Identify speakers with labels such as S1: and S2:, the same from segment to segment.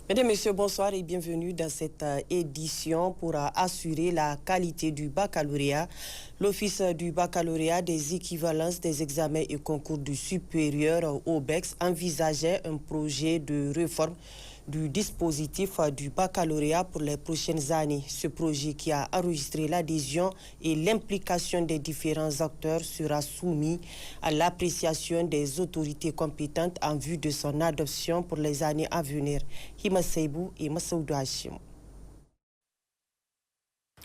S1: Mesdames, Messieurs, bonsoir et bienvenue dans cette édition pour assurer la qualité du baccalauréat. L'Office du baccalauréat des équivalences des examens et concours du supérieur OBEX envisageait un projet de réforme du dispositif du baccalauréat pour les prochaines années. Ce projet qui a enregistré l'adhésion et l'implication des différents acteurs sera soumis à l'appréciation des autorités compétentes en vue de son adoption pour les années à venir. Hima Seibou et Massaoudou Hachim.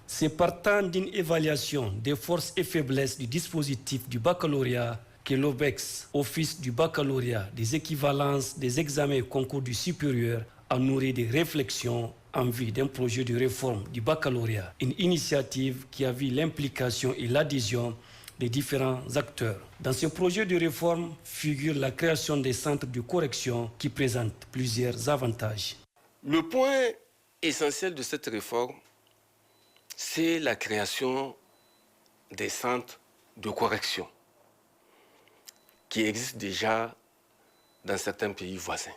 S2: C'est partant d'une évaluation des forces et faiblesses du dispositif du baccalauréat que l'OBEX, Office du baccalauréat des équivalences des examens et concours du supérieur, a nourri des réflexions en vue d'un projet de réforme du baccalauréat, une initiative qui a vu l'implication et l'adhésion des différents acteurs. Dans ce projet de réforme figure la création des centres de correction qui présentent plusieurs avantages.
S3: Le point essentiel de cette réforme, c'est la création des centres de correction qui existent déjà dans certains pays voisins.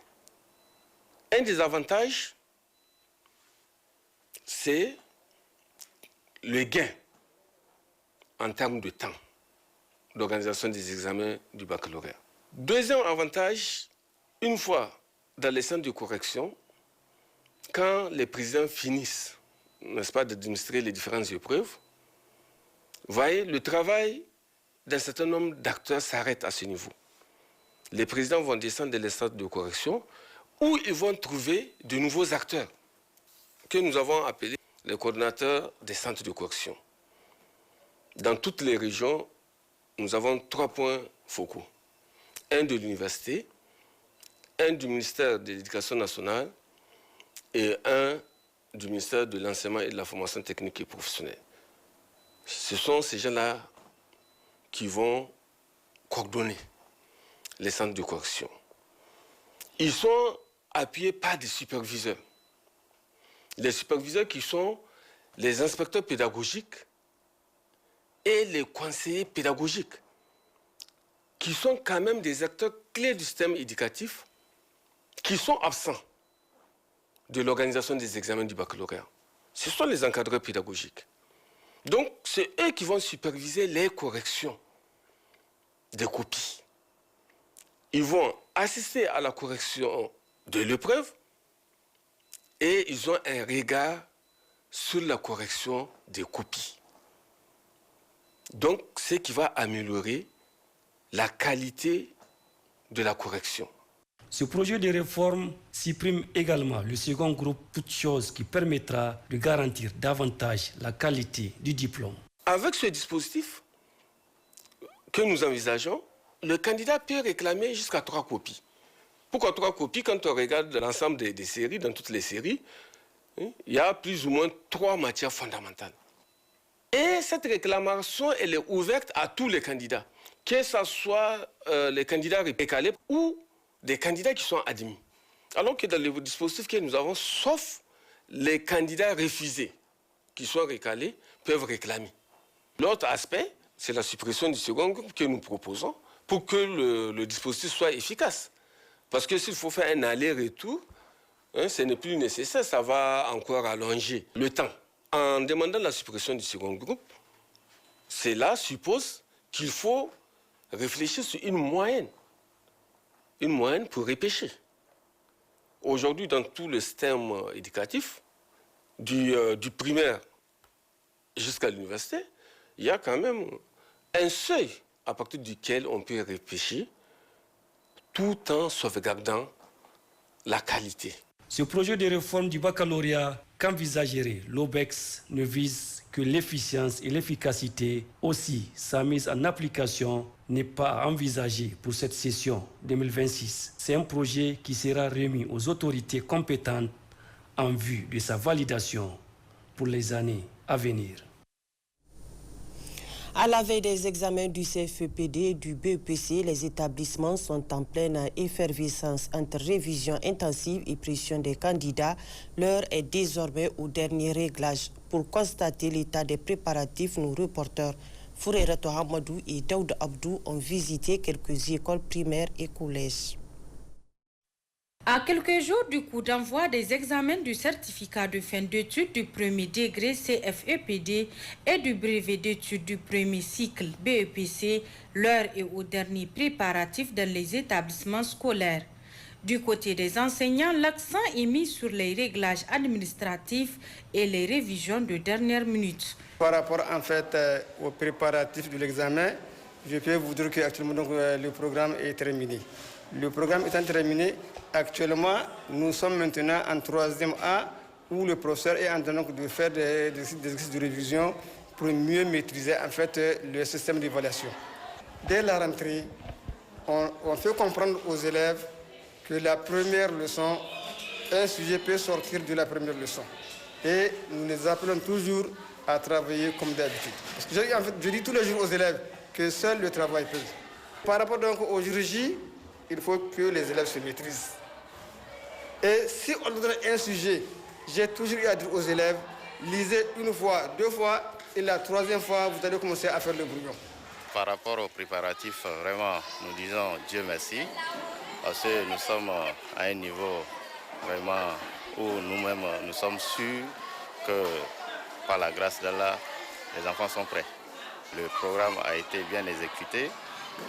S3: Un des avantages, c'est le gain en termes de temps d'organisation des examens du baccalauréat. Deuxième avantage, une fois dans les centres de correction, quand les présidents finissent, n'est-ce pas, d'administrer les différentes épreuves, vous voyez, le travail d'un certain nombre d'acteurs s'arrête à ce niveau. Les présidents vont descendre dans les centres de correction où ils vont trouver de nouveaux acteurs que nous avons appelés les coordonnateurs des centres de correction. Dans toutes les régions, nous avons 3 points focaux. Un de l'université, un du ministère de l'Éducation nationale et un du ministère de l'Enseignement et de la Formation technique et professionnelle. Ce sont ces gens-là qui vont coordonner les centres de correction. Ils sont appuyés par des superviseurs. Les superviseurs qui sont les inspecteurs pédagogiques et les conseillers pédagogiques, qui sont quand même des acteurs clés du système éducatif, qui sont absents de l'organisation des examens du baccalauréat. Ce sont les encadreurs pédagogiques. Donc, c'est eux qui vont superviser les corrections des copies. Ils vont assister à la correction de l'épreuve et ils ont un regard sur la correction des copies. Donc, ce qui va améliorer la qualité de la correction.
S2: Ce projet de réforme supprime également le second groupe, toute chose qui permettra de garantir davantage la qualité du diplôme.
S3: Avec ce dispositif que nous envisageons, le candidat peut réclamer jusqu'à 3 copies. Pourquoi 3 copies? Quand on regarde l'ensemble des séries, dans toutes les séries, il y a plus ou moins 3 matières fondamentales. Et cette réclamation, elle est ouverte à tous les candidats, que ce soit les candidats récalés ou des candidats qui sont admis. Alors que dans le dispositif que nous avons, sauf les candidats refusés qui sont récalés, peuvent réclamer. L'autre aspect, c'est la suppression du second groupe que nous proposons pour que le dispositif soit efficace. Parce que s'il faut faire un aller-retour, ce n'est plus nécessaire, ça va encore allonger le temps. En demandant la suppression du second groupe, cela suppose qu'il faut réfléchir sur une moyenne pour repêcher. Aujourd'hui, dans tout le système éducatif, du primaire jusqu'à l'université, il y a quand même un seuil à partir duquel on peut repêcher tout en sauvegardant la qualité.
S2: Ce projet de réforme du baccalauréat qu'envisagerait l'OBEX ne vise que l'efficience et l'efficacité. Aussi, sa mise en application n'est pas envisagée pour cette session 2026. C'est un projet qui sera remis aux autorités compétentes en vue de sa validation pour les années à venir.
S1: À la veille des examens du CFEPD et du BEPC, les établissements sont en pleine effervescence entre révision intensive et pression des candidats. L'heure est désormais au dernier réglage. Pour constater l'état des préparatifs, nos reporters Fourerato Hamadou et Daoud Abdou ont visité quelques écoles primaires et collèges.
S4: À quelques jours du coup d'envoi des examens du certificat de fin d'études du premier degré CFEPD et du brevet d'études du premier cycle BEPC, l'heure est au dernier préparatif dans les établissements scolaires. Du côté des enseignants, l'accent est mis sur les réglages administratifs et les révisions de dernière minute.
S5: Par rapport en fait aux préparatifs de l'examen, je peux vous dire qu'actuellement le programme est terminé. Le programme étant terminé, actuellement, nous sommes maintenant en 3e A où le professeur est en train de faire des exercices de révision pour mieux maîtriser en fait le système d'évaluation. Dès la rentrée, on fait comprendre aux élèves que la première leçon, un sujet peut sortir de la première leçon. Et nous les appelons toujours à travailler comme d'habitude. Parce que je dis tous les jours aux élèves que seul le travail peut. Par rapport donc au jour J, il faut que les élèves se maîtrisent. Et si on donne un sujet, j'ai toujours eu à dire aux élèves, lisez une fois, 2 fois, et la 3e fois, vous allez commencer à faire le brouillon.
S6: Par rapport aux préparatifs, vraiment, nous disons Dieu merci, parce que nous sommes à un niveau vraiment où nous-mêmes, nous sommes sûrs que par la grâce d'Allah, les enfants sont prêts. Le programme a été bien exécuté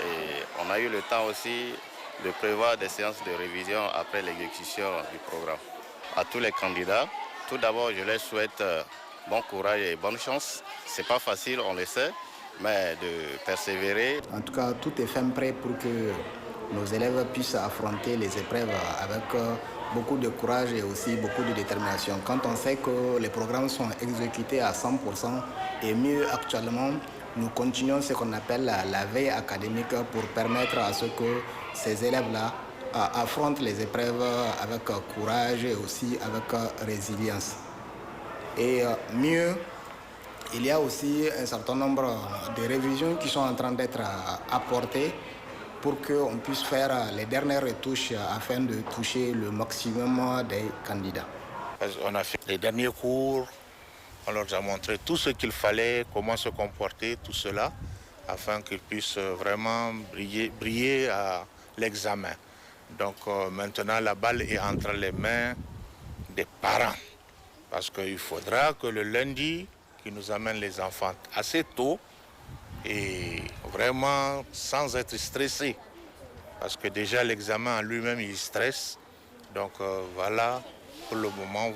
S6: et on a eu le temps aussi de prévoir des séances de révision après l'exécution du programme. À tous les candidats, tout d'abord, je leur souhaite bon courage et bonne chance. Ce n'est pas facile, on le sait, mais de persévérer.
S7: En tout cas, tout est fait prêt pour que nos élèves puissent affronter les épreuves avec beaucoup de courage et aussi beaucoup de détermination. Quand on sait que les programmes sont exécutés à 100% et mieux actuellement, nous continuons ce qu'on appelle la veille académique pour permettre à ce que ces élèves-là affrontent les épreuves avec courage et aussi avec résilience. Et mieux, il y a aussi un certain nombre de révisions qui sont en train d'être apportées pour qu'on puisse faire les dernières retouches afin de toucher le maximum des candidats.
S8: On a fait les derniers cours, on leur a montré tout ce qu'il fallait, comment se comporter, tout cela, afin qu'ils puissent vraiment briller à l'examen. Donc maintenant, la balle est entre les mains des parents, parce qu'il faudra que le lundi, qu'ils nous amènent les enfants assez tôt, et vraiment sans être stressé, parce que déjà l'examen en lui-même il stresse. Donc voilà, pour le moment,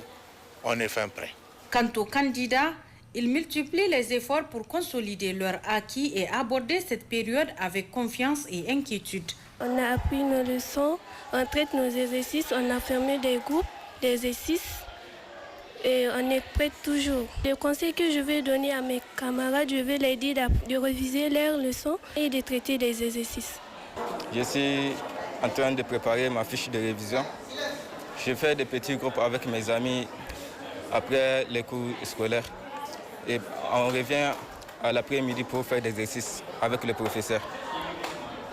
S8: on est fin prêt.
S4: Quant aux candidats, ils multiplient les efforts pour consolider leur acquis et aborder cette période avec confiance et inquiétude.
S9: On a appris nos leçons, on traite nos exercices, on a fermé des groupes d'exercices. Et on est prêt toujours. Le conseil que je vais donner à mes camarades, je vais les dire de réviser leurs leçons et de traiter des exercices.
S10: Je suis en train de préparer ma fiche de révision. Je fais des petits groupes avec mes amis après les cours scolaires. Et on revient à l'après-midi pour faire des exercices avec le professeur.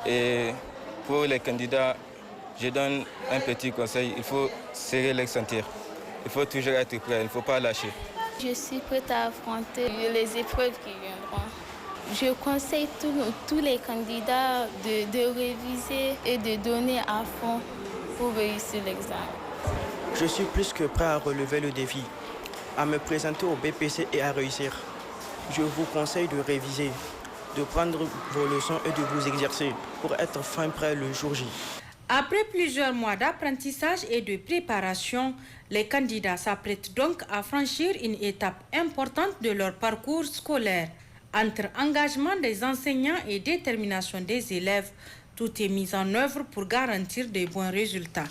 S10: Et pour les candidats, je donne un petit conseil, il faut serrer les ceintures. Il faut toujours être prêt, il ne faut pas lâcher.
S11: Je suis prête à affronter les épreuves qui viendront. Je conseille tous les candidats de réviser et de donner à fond pour réussir l'examen.
S12: Je suis plus que prêt à relever le défi, à me présenter au BPC et à réussir. Je vous conseille de réviser, de prendre vos leçons et de vous exercer pour être fin prêt le jour J.
S4: Après plusieurs mois d'apprentissage et de préparation, les candidats s'apprêtent donc à franchir une étape importante de leur parcours scolaire. Entre engagement des enseignants et détermination des élèves, tout est mis en œuvre pour garantir de bons résultats.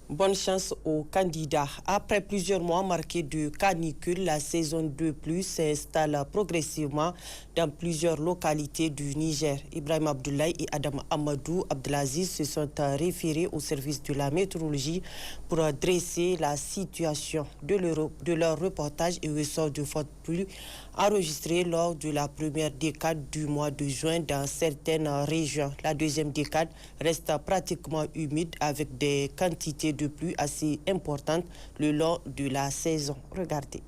S1: Bonne chance aux candidats. Après plusieurs mois marqués de canicule, la saison 2+ s'installe progressivement dans plusieurs localités du Niger. Ibrahim Abdoulaye et Adam Amadou Abdelaziz se sont référés au service de la météorologie pour dresser la situation de leur reportage et ressort de fortes pluies enregistrées lors de la première décade du mois de juin dans certaines régions. La deuxième décade reste pratiquement humide avec des quantités de pluie assez importantes le long de la saison. Regardez.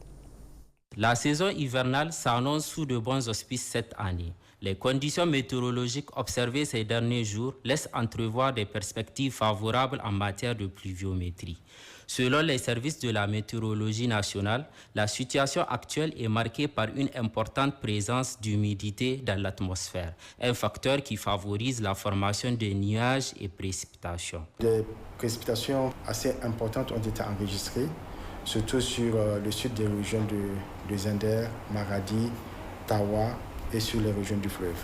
S13: La saison hivernale s'annonce sous de bons auspices cette année. Les conditions météorologiques observées ces derniers jours laissent entrevoir des perspectives favorables en matière de pluviométrie. Selon les services de la météorologie nationale, la situation actuelle est marquée par une importante présence d'humidité dans l'atmosphère, un facteur qui favorise la formation de nuages et précipitations.
S14: Des précipitations assez importantes ont été enregistrées, surtout sur le sud des régions de Zender, Maradi, Tawa et sur les régions du fleuve.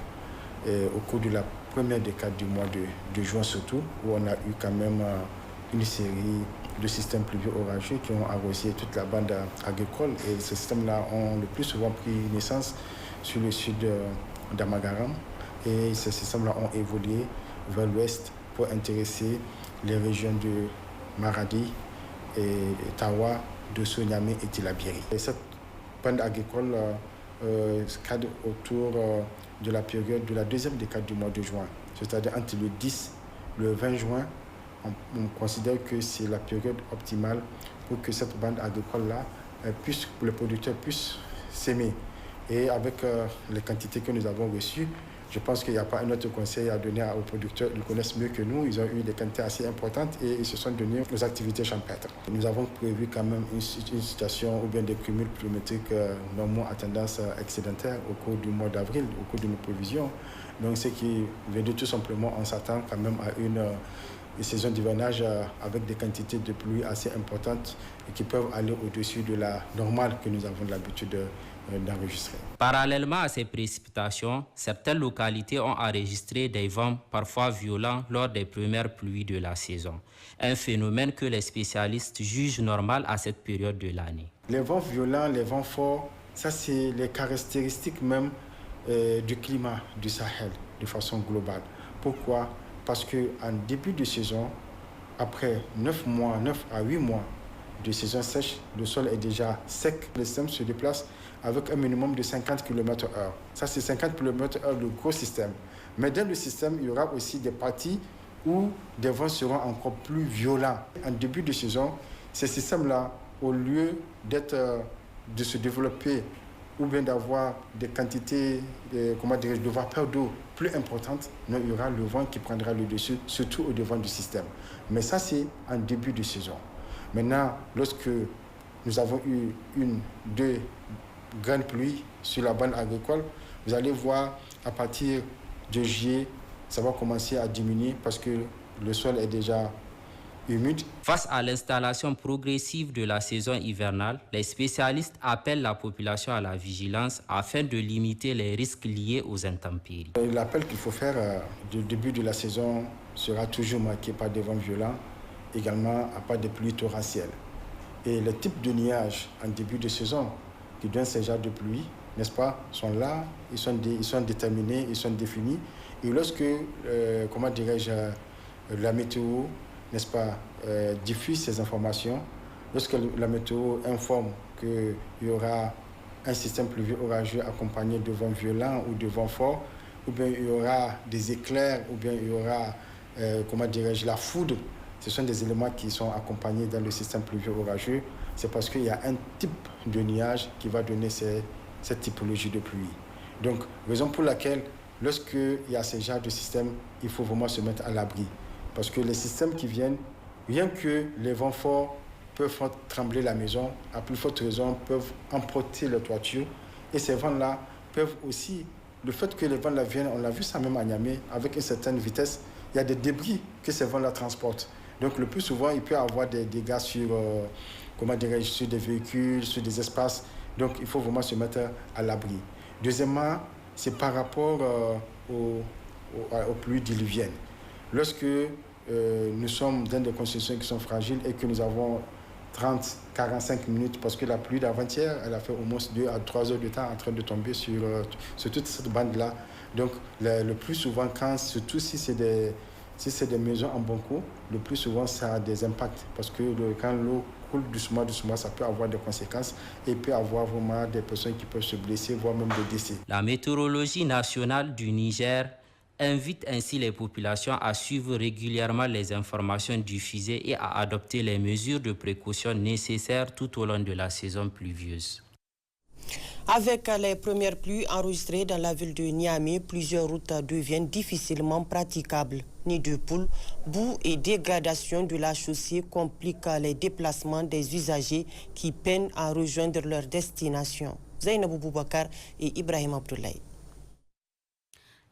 S14: Et au cours de la première décade du mois de juin surtout, où on a eu quand même une série de systèmes pluvieux orageux qui ont arrosé toute la bande agricole. Et ces systèmes-là ont le plus souvent pris naissance sur le sud d'Amagaram. Et ces systèmes-là ont évolué vers l'ouest pour intéresser les régions de Maradi, et Tawa, Dosso, Niamey et Tillabéri. Et cette bande agricole cadre autour de la période de la deuxième décade du mois de juin, c'est-à-dire entre le 10 et le 20 juin. On considère que c'est la période optimale pour que cette bande agricole-là, les producteurs puissent s'aimer. Et avec les quantités que nous avons reçues, je pense qu'il n'y a pas un autre conseil à donner aux producteurs. Ils connaissent mieux que nous. Ils ont eu des quantités assez importantes et ils se sont donnés aux activités champêtres. Nous avons prévu quand même une situation ou bien des cumuls pluviométriques normaux à tendance excédentaire au cours du mois d'avril, au cours de nos prévisions. Donc, ce qui veut dire tout simplement, on s'attend quand même à une saison d'hivernage avec des quantités de pluie assez importantes et qui peuvent aller au-dessus de la normale que nous avons l'habitude d'enregistrer.
S13: Parallèlement à ces précipitations, certaines localités ont enregistré des vents parfois violents lors des premières pluies de la saison. Un phénomène que les spécialistes jugent normal à cette période de l'année.
S14: Les vents violents, les vents forts, ça c'est les caractéristiques même du climat du Sahel de façon globale. Pourquoi ? Parce qu'en début de saison, après 9 à 8 mois de saison sèche, le sol est déjà sec. Le système se déplace avec un minimum de 50 km/h. Ça, c'est 50 km/h, le gros système. Mais dans le système, il y aura aussi des parties où des vents seront encore plus violents. En début de saison, ces systèmes-là, au lieu de se développer ou bien d'avoir des quantités de vapeur d'eau plus importantes, non, il y aura le vent qui prendra le dessus, surtout au devant du système. Mais ça, c'est en début de saison. Maintenant, lorsque nous avons eu 2 grandes pluies sur la bande agricole, vous allez voir à partir de juillet, ça va commencer à diminuer parce que le sol est déjà humide.
S13: Face à l'installation progressive de la saison hivernale, les spécialistes appellent la population à la vigilance afin de limiter les risques liés aux intempéries.
S14: L'appel qu'il faut faire du début de la saison sera toujours marqué par des vents violents, également à part des pluies torrentielles. Et les types de nuages en début de saison qui donnent ces genres de pluie, n'est-ce pas, sont là, ils sont déterminés, ils sont définis. Et lorsque, la météo, n'est-ce pas, diffuse ces informations, lorsque la météo informe qu'il y aura un système pluvieux orageux accompagné de vents violents ou de vents forts, ou bien il y aura des éclairs, ou bien il y aura, la foudre, ce sont des éléments qui sont accompagnés dans le système pluvieux orageux. C'est parce qu'il y a un type de nuage qui va donner cette typologie de pluie. Donc, raison pour laquelle, lorsqu'il y a ce genre de système, il faut vraiment se mettre à l'abri. Parce que les systèmes qui viennent, rien que les vents forts peuvent faire trembler la maison, à plus forte raison, peuvent emporter les toitures. Et ces vents-là peuvent aussi, le fait que les vents-là viennent, on l'a vu ça même à Niamey, avec une certaine vitesse, il y a des débris que ces vents-là transportent. Donc le plus souvent, il peut y avoir des dégâts sur, sur des véhicules, sur des espaces. Donc il faut vraiment se mettre à l'abri. Deuxièmement, c'est par rapport aux pluies diluviennes. Lorsque nous sommes dans des constructions qui sont fragiles et que nous avons 30-45 minutes, parce que la pluie d'avant-hier, elle a fait au moins 2 à 3 heures de temps en train de tomber sur toute cette bande-là. Donc le plus souvent, surtout si c'est des maisons en banco, le plus souvent ça a des impacts parce que quand l'eau coule doucement, ça peut avoir des conséquences et il peut y avoir vraiment des personnes qui peuvent se blesser, voire même des décès.
S13: La météorologie nationale du Niger invite ainsi les populations à suivre régulièrement les informations diffusées et à adopter les mesures de précaution nécessaires tout au long de la saison pluvieuse.
S1: Avec les premières pluies enregistrées dans la ville de Niamey, plusieurs routes deviennent difficilement praticables. Nids de poules, boue et dégradation de la chaussée compliquent les déplacements des usagers qui peinent à rejoindre leur destination. Zainabou Boubacar et Ibrahim Abdoulaye.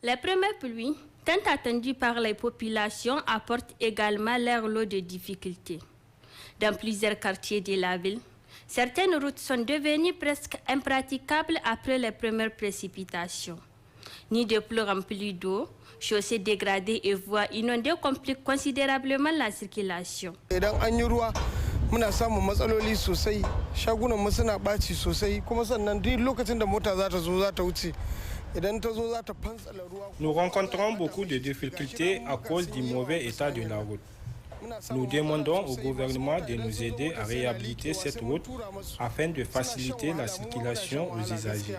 S15: Les premières pluies, tant attendues par les populations, apportent également leur lot de difficultés. Dans plusieurs quartiers de la ville, certaines routes sont devenues presque impraticables après les premières précipitations. Nids de poules remplis d'eau, chaussées dégradées et voies inondées compliquent considérablement la circulation.
S16: Muna samun matsaloli sosai, shagunan mu suna ɓaci sosai, kuma sannan duk lokacin da mota za ta zo za ta wuce.
S10: Nous rencontrons beaucoup de difficultés à cause du mauvais état de la route. Nous demandons au gouvernement de nous aider à réhabiliter cette route afin de faciliter la circulation aux usagers.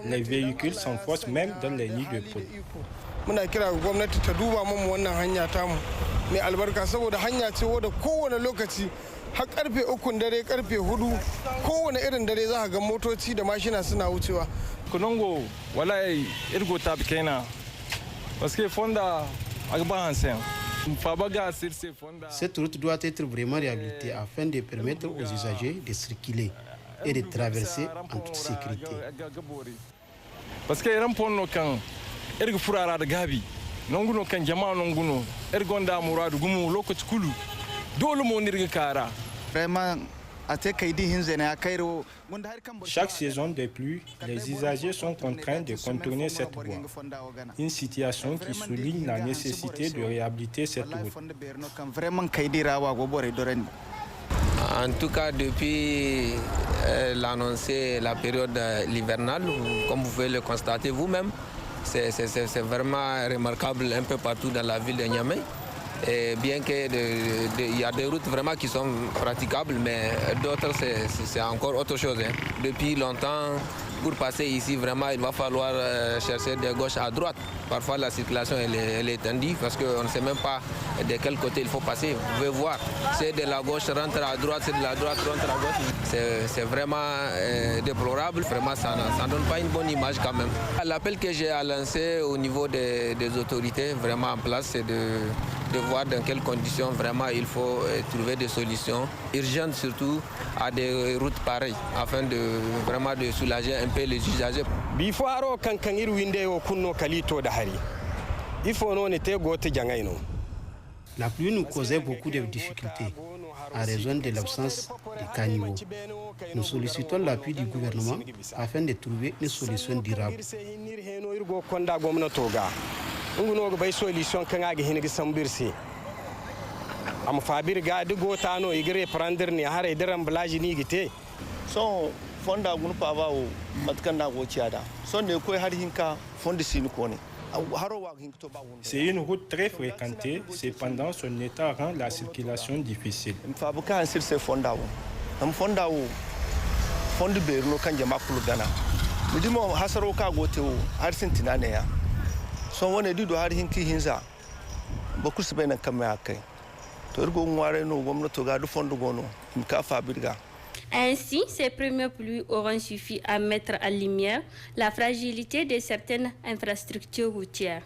S10: Les véhicules s'enfoncent même dans les nids de poules.
S16: Muna kira ga gwamnati ta duba mu wannan hanya tamu mai albarka saboda hanya ce wadda kowane lokaci har karfe 3 dare karfe 4 kowane irin dare za ka ga motoci da mashina suna wucewa.
S10: Konongo wallahi irgo tab kenan parce que fonda agba hansen.
S17: Cette route doit être vraiment réhabilitée afin de permettre aux usagers de circuler et de traverser en toute sécurité.
S10: Parce que rampono kan ergo furara da gabi nonguno kan jama'a nonguno ergonda muradu gumu lokaci kulu dole mo nirga kara.
S17: Vraiment
S10: Chaque saison de pluie, les usagers sont contraints de contourner cette voie. Une situation qui souligne la nécessité de réhabiliter cette route.
S18: En tout cas, depuis l'annoncé, la période hivernale, comme vous pouvez le constater vous-même, c'est vraiment remarquable un peu partout dans la ville de Niamey. Et bien qu'il y a des routes vraiment qui sont praticables, mais d'autres c'est encore autre chose. Hein. Depuis longtemps, pour passer ici, vraiment, il va falloir chercher de gauche à droite. Parfois, la circulation elle est tendue parce qu'on ne sait même pas de quel côté il faut passer. Vous pouvez voir, c'est de la gauche rentre à droite, c'est de la droite rentre à gauche. C'est vraiment déplorable. Vraiment, ça ne donne pas une bonne image quand même. L'appel que j'ai à lancer au niveau des autorités vraiment en place, c'est de voir dans quelles conditions vraiment il faut trouver des solutions urgentes surtout à des routes pareilles afin de vraiment de soulager un peu les usagers.
S16: Bifaro kankan irwinde o kunno kalito da hari. Ifo no ne te gote jangaino.
S17: La pluie nous causait beaucoup de difficultés à raison de l'absence de caniveaux. Nous sollicitons l'appui du gouvernement afin de trouver une solution durable.
S16: Nguno ga bai solution kan aga hin ga sambirse am fabir ga digo tano igre prandir ni hare diran blaji ni gite
S19: so fonda gun pa bawo matkan na go ciada son ne koy har hinka fondi sin ko ne haro wa hin to ba won.
S10: C'est une route très fréquentée, cependant son état rend la circulation difficile.
S19: Fabuka an sirse fonda wo am fonda wo fondi be no kan jama kulu dana midimo hasaro ka go tewo har sintina ne ya.
S15: Ainsi, ces premières pluies auront suffi à mettre en lumière la fragilité de certaines infrastructures routières.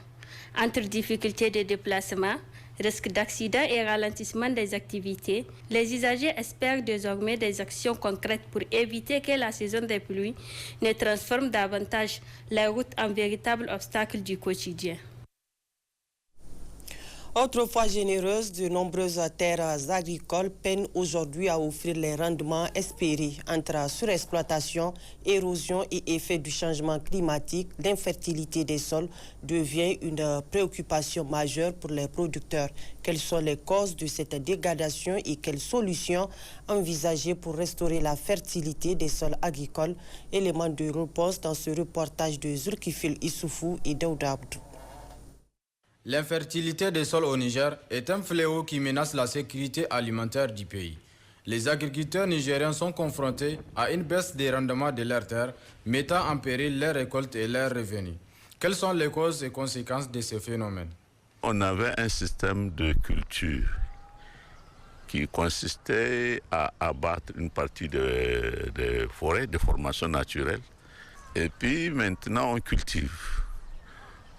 S15: Entre difficultés de déplacement, risque d'accident et ralentissement des activités, les usagers espèrent désormais des actions concrètes pour éviter que la saison des pluies ne transforme davantage les routes en véritable obstacle du quotidien.
S1: Autrefois généreuse, de nombreuses terres agricoles peinent aujourd'hui à offrir les rendements espérés. Entre surexploitation, érosion et effet du changement climatique, l'infertilité des sols devient une préoccupation majeure pour les producteurs. Quelles sont les causes de cette dégradation et quelles solutions envisagées pour restaurer la fertilité des sols agricoles? Élément de réponse dans ce reportage de Zulkifil Issoufou et Daouda Abdou.
S20: L'infertilité des sols au Niger est un fléau qui menace la sécurité alimentaire du pays. Les agriculteurs nigériens sont confrontés à une baisse des rendements de leurs terres, mettant en péril leurs récoltes et leurs revenus. Quelles sont les causes et conséquences de ce phénomène?
S21: On avait un système de culture qui consistait à abattre une partie de forêts de formation naturelle. Et puis maintenant, on cultive.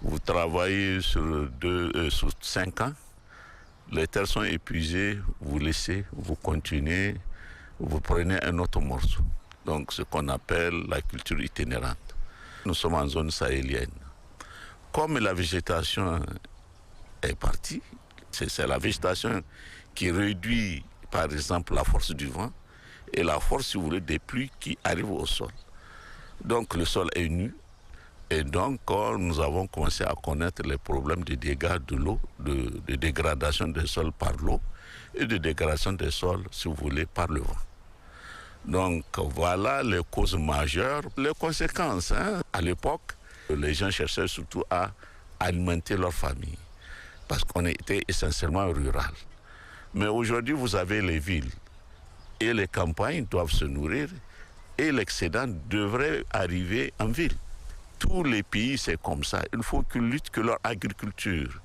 S21: Vous travaillez sur 5 ans. Les terres sont épuisées, vous laissez, vous continuez, vous prenez un autre morceau. Donc ce qu'on appelle la culture itinérante. Nous sommes en zone sahélienne. Comme la végétation est partie, c'est la végétation qui réduit par exemple la force du vent et la force, si vous voulez, des pluies qui arrivent au sol. Donc le sol est nu. Et donc, nous avons commencé à connaître les problèmes de dégâts de l'eau, de dégradation des sols par l'eau et de dégradation des sols, si vous voulez, par le vent. Donc, voilà les causes majeures, les conséquences. À l'époque, les gens cherchaient surtout à alimenter leur famille parce qu'on était essentiellement rural. Mais aujourd'hui, vous avez les villes et les campagnes doivent se nourrir et l'excédent devrait arriver en ville. Tous les pays, c'est comme ça. Il faut qu'ils luttent, que leur agriculture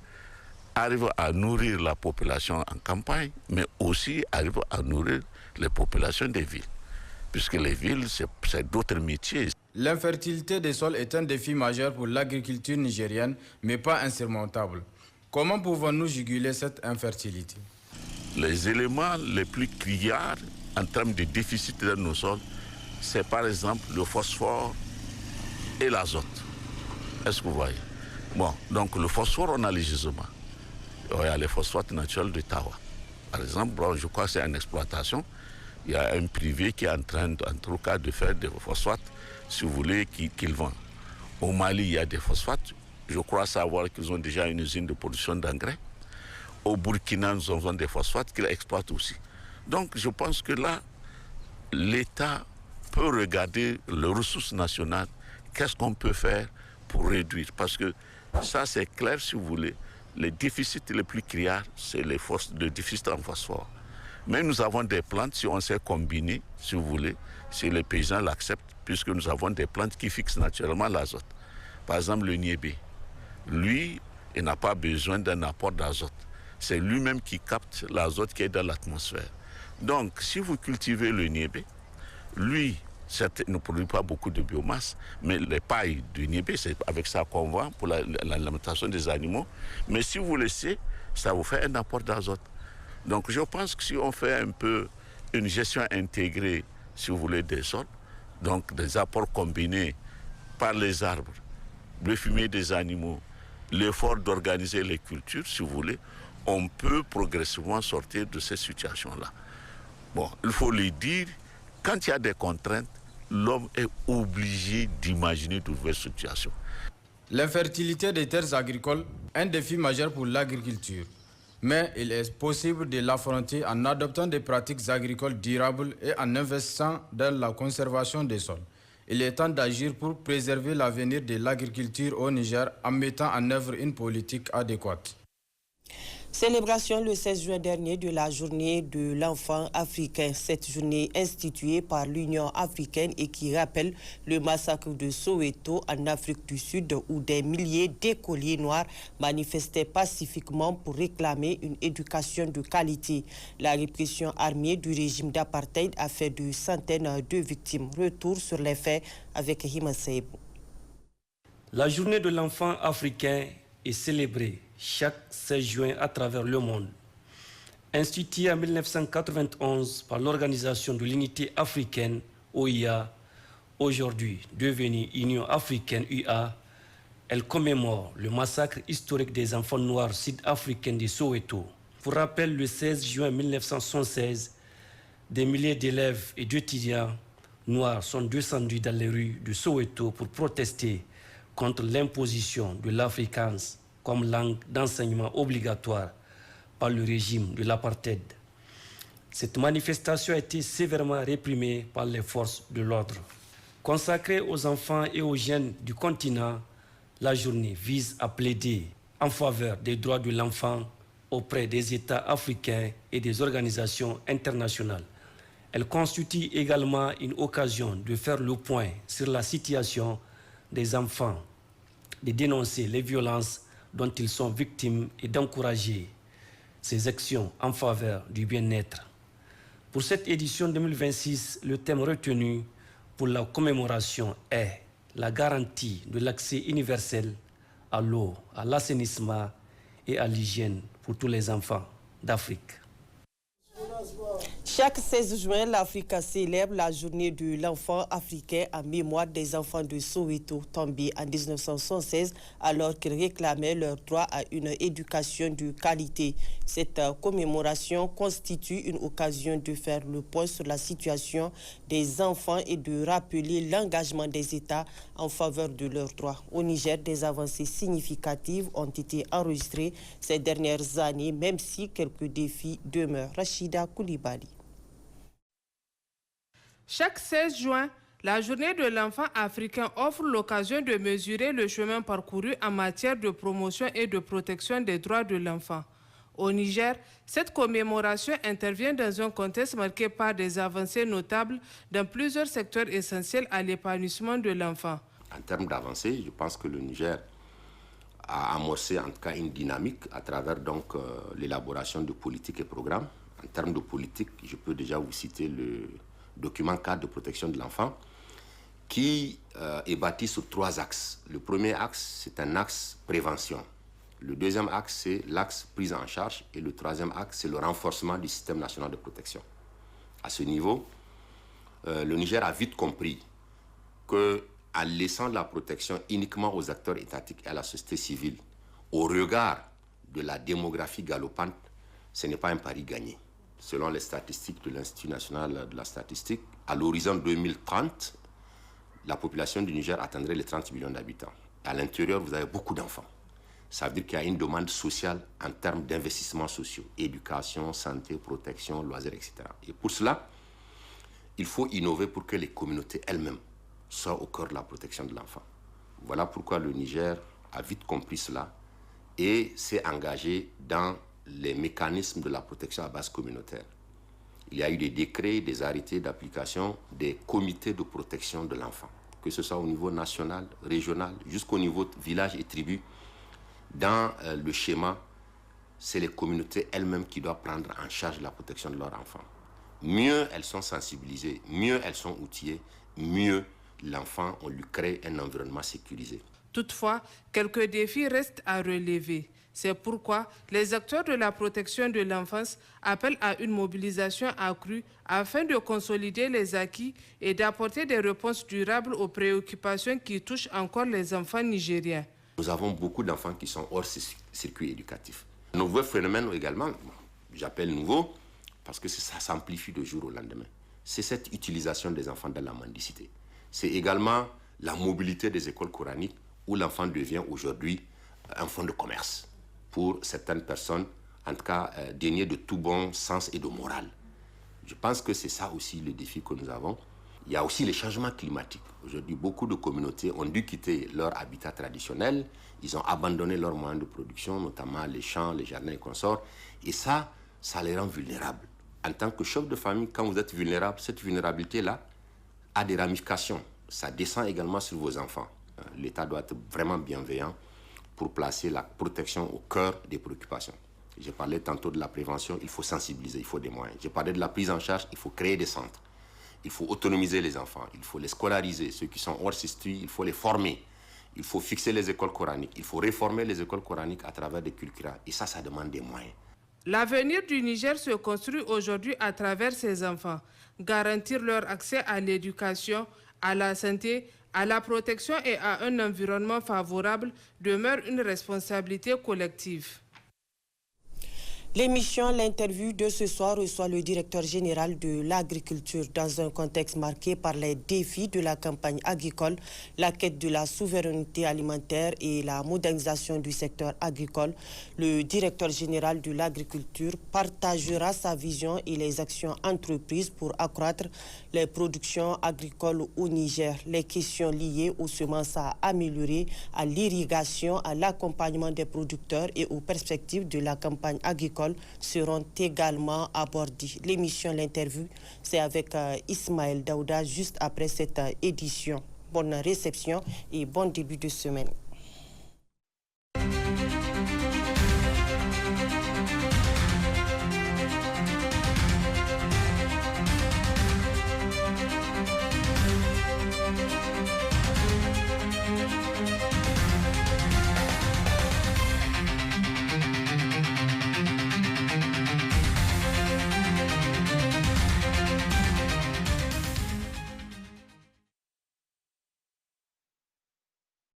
S21: arrive à nourrir la population en campagne, mais aussi arrive à nourrir les populations des villes. Puisque les villes, c'est d'autres métiers.
S20: L'infertilité des sols est un défi majeur pour l'agriculture nigérienne, mais pas insurmontable. Comment pouvons-nous juguler cette infertilité?
S21: Les éléments les plus criards en termes de déficit de nos sols, c'est par exemple le phosphore et l'azote. Est-ce que vous voyez? Bon, donc le phosphore, on a les gisements. Il y a les phosphates naturels de Tawa. Par exemple, je crois que c'est en exploitation. Il y a un privé qui est en train, en tout cas, de faire des phosphates, si vous voulez, qu'il vend. Au Mali, il y a des phosphates. Je crois savoir qu'ils ont déjà une usine de production d'engrais. Au Burkina, nous avons des phosphates qu'ils exploitent aussi. Donc, je pense que là, l'État peut regarder les ressources nationales. Qu'est-ce qu'on peut faire pour réduire? Parce que ça, c'est clair, si vous voulez. Les déficits les plus criards, c'est les forces de déficit en phosphore. Mais nous avons des plantes, si on sait combiner, si vous voulez, si les paysans l'acceptent, puisque nous avons des plantes qui fixent naturellement l'azote. Par exemple, le niébé. Lui, il n'a pas besoin d'un apport d'azote. C'est lui-même qui capte l'azote qui est dans l'atmosphère. Donc, si vous cultivez le niébé, lui, certes, il ne produit pas beaucoup de biomasse, mais les pailles du niébé, c'est avec ça qu'on vend pour l'alimentation des animaux. Mais si vous laissez, ça vous fait un apport d'azote. Donc je pense que si on fait un peu une gestion intégrée, si vous voulez, des sols, donc des apports combinés par les arbres, le fumier des animaux, l'effort d'organiser les cultures, si vous voulez, on peut progressivement sortir de ces situations-là. Bon, il faut le dire, quand il y a des contraintes, l'homme est obligé d'imaginer de nouvelles situations.
S20: L'infertilité des terres agricoles est un défi majeur pour l'agriculture. Mais il est possible de l'affronter en adoptant des pratiques agricoles durables et en investissant dans la conservation des sols. Il est temps d'agir pour préserver l'avenir de l'agriculture au Niger en mettant en œuvre une politique adéquate.
S1: Célébration le 16 juin dernier de la journée de l'enfant africain. Cette journée instituée par l'Union africaine et qui rappelle le massacre de Soweto en Afrique du Sud où des milliers d'écoliers noirs manifestaient pacifiquement pour réclamer une éducation de qualité. La répression armée du régime d'apartheid a fait de centaines de victimes. Retour sur les faits avec Hima Seibou.
S2: La journée de l'enfant africain est célébrée chaque 16 juin à travers le monde. Instituée en 1991 par l'Organisation de l'Unité africaine, OIA, aujourd'hui devenue Union africaine, UA, elle commémore le massacre historique des enfants noirs sud-africains de Soweto. Pour rappel, le 16 juin 1976, des milliers d'élèves et d'étudiants noirs sont descendus dans les rues de Soweto pour protester contre l'imposition de l'afrikaans comme langue d'enseignement obligatoire par le régime de l'apartheid. Cette manifestation a été sévèrement réprimée par les forces de l'ordre. Consacrée aux enfants et aux jeunes du continent, la journée vise à plaider en faveur des droits de l'enfant auprès des États africains et des organisations internationales. Elle constitue également une occasion de faire le point sur la situation des enfants, de dénoncer les violences dont ils sont victimes et d'encourager ses actions en faveur du bien-être. Pour cette édition 2026, le thème retenu pour la commémoration est la garantie de l'accès universel à l'eau, à l'assainissement et à l'hygiène pour tous les enfants d'Afrique.
S1: Chaque 16 juin, l'Afrique célèbre la journée de l'enfant africain en mémoire des enfants de Soweto tombés en 1976 alors qu'ils réclamaient leur droit à une éducation de qualité. Cette commémoration constitue une occasion de faire le point sur la situation des enfants et de rappeler l'engagement des États en faveur de leurs droits. Au Niger, des avancées significatives ont été enregistrées ces dernières années, même si quelques défis demeurent. Rachida Koulibaly.
S3: Chaque 16 juin, la journée de l'enfant africain offre l'occasion de mesurer le chemin parcouru en matière de promotion et de protection des droits de l'enfant. Au Niger, cette commémoration intervient dans un contexte marqué par des avancées notables dans plusieurs secteurs essentiels à l'épanouissement de l'enfant.
S22: En termes d'avancées, je pense que le Niger a amorcé en tout cas une dynamique à travers l'élaboration de politiques et programmes. En termes de politique, je peux déjà vous citer le document cadre de protection de l'enfant qui est bâti sur 3 axes. Le premier axe, c'est un axe prévention. Le deuxième axe, c'est l'axe prise en charge. Et le troisième axe, c'est le renforcement du système national de protection. À ce niveau, le Niger a vite compris qu'en laissant la protection uniquement aux acteurs étatiques et à la société civile, au regard de la démographie galopante, ce n'est pas un pari gagné. Selon les statistiques de l'Institut national de la statistique, à l'horizon 2030, la population du Niger atteindrait les 30 millions d'habitants. À l'intérieur, vous avez beaucoup d'enfants. Ça veut dire qu'il y a une demande sociale en termes d'investissements sociaux, éducation, santé, protection, loisirs, etc. Et pour cela, il faut innover pour que les communautés elles-mêmes soient au cœur de la protection de l'enfant. Voilà pourquoi le Niger a vite compris cela et s'est engagé dans les mécanismes de la protection à base communautaire. Il y a eu des décrets, des arrêtés d'application, des comités de protection de l'enfant, que ce soit au niveau national, régional, jusqu'au niveau de village et tribu. Dans le schéma, c'est les communautés elles-mêmes qui doivent prendre en charge la protection de leurs enfants. Mieux elles sont sensibilisées, mieux elles sont outillées, mieux l'enfant, on lui crée un environnement sécurisé.
S3: Toutefois, quelques défis restent à relever. C'est pourquoi les acteurs de la protection de l'enfance appellent à une mobilisation accrue afin de consolider les acquis et d'apporter des réponses durables aux préoccupations qui touchent encore les enfants nigériens.
S22: Nous avons beaucoup d'enfants qui sont hors circuit éducatif. Un nouveau phénomène également, j'appelle nouveau, parce que ça s'amplifie de jour au lendemain, c'est cette utilisation des enfants dans la mendicité. C'est également la mobilité des écoles coraniques où l'enfant devient aujourd'hui un fonds de commerce pour certaines personnes, en tout cas dénuées de tout bon sens et de morale. Je pense que c'est ça aussi le défi que nous avons. Il y a aussi les changements climatiques. Aujourd'hui, beaucoup de communautés ont dû quitter leur habitat traditionnel. Ils ont abandonné leurs moyens de production, notamment les champs, les jardins et consorts. Et ça les rend vulnérables. En tant que chef de famille, quand vous êtes vulnérable, cette vulnérabilité-là a des ramifications. Ça descend également sur vos enfants. L'État doit être vraiment bienveillant pour placer la protection au cœur des préoccupations. J'ai parlé tantôt de la prévention, il faut sensibiliser, il faut des moyens. J'ai parlé de la prise en charge, il faut créer des centres. Il faut autonomiser les enfants, il faut les scolariser. Ceux qui sont hors circuit, il faut les former. Il faut fixer les écoles coraniques, il faut réformer les écoles coraniques à travers des curricula. Et ça demande des moyens.
S3: L'avenir du Niger se construit aujourd'hui à travers ses enfants. Garantir leur accès à l'éducation, à la santé, à la protection et à un environnement favorable demeure une responsabilité collective.
S1: L'émission L'interview de ce soir reçoit le directeur général de l'agriculture dans un contexte marqué par les défis de la campagne agricole, la quête de la souveraineté alimentaire et la modernisation du secteur agricole. Le directeur général de l'agriculture partagera sa vision et les actions entreprises pour accroître les productions agricoles au Niger. Les questions liées aux semences à améliorer, à l'irrigation, à l'accompagnement des producteurs et aux perspectives de la campagne agricole seront également abordées. L'émission L'interview, c'est avec Ismaël Daouda juste après cette édition. Bonne réception et bon début de semaine.